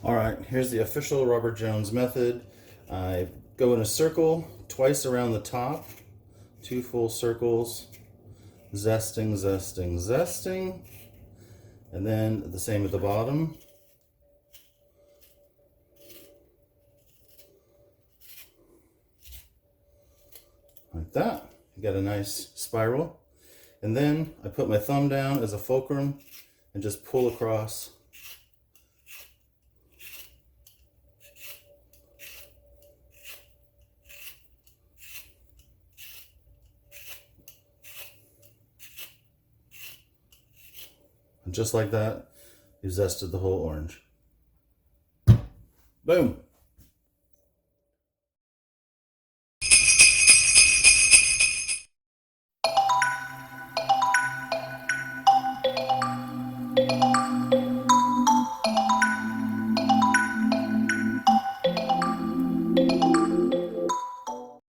All right, here's the official Robert Jones method. I go in a circle twice around the top, 2 full circles, zesting, zesting, zesting, and then the same at the bottom. Like that. You got a nice spiral. And then I put my thumb down as a fulcrum and just pull across. And just like that, you zested the whole orange. Boom.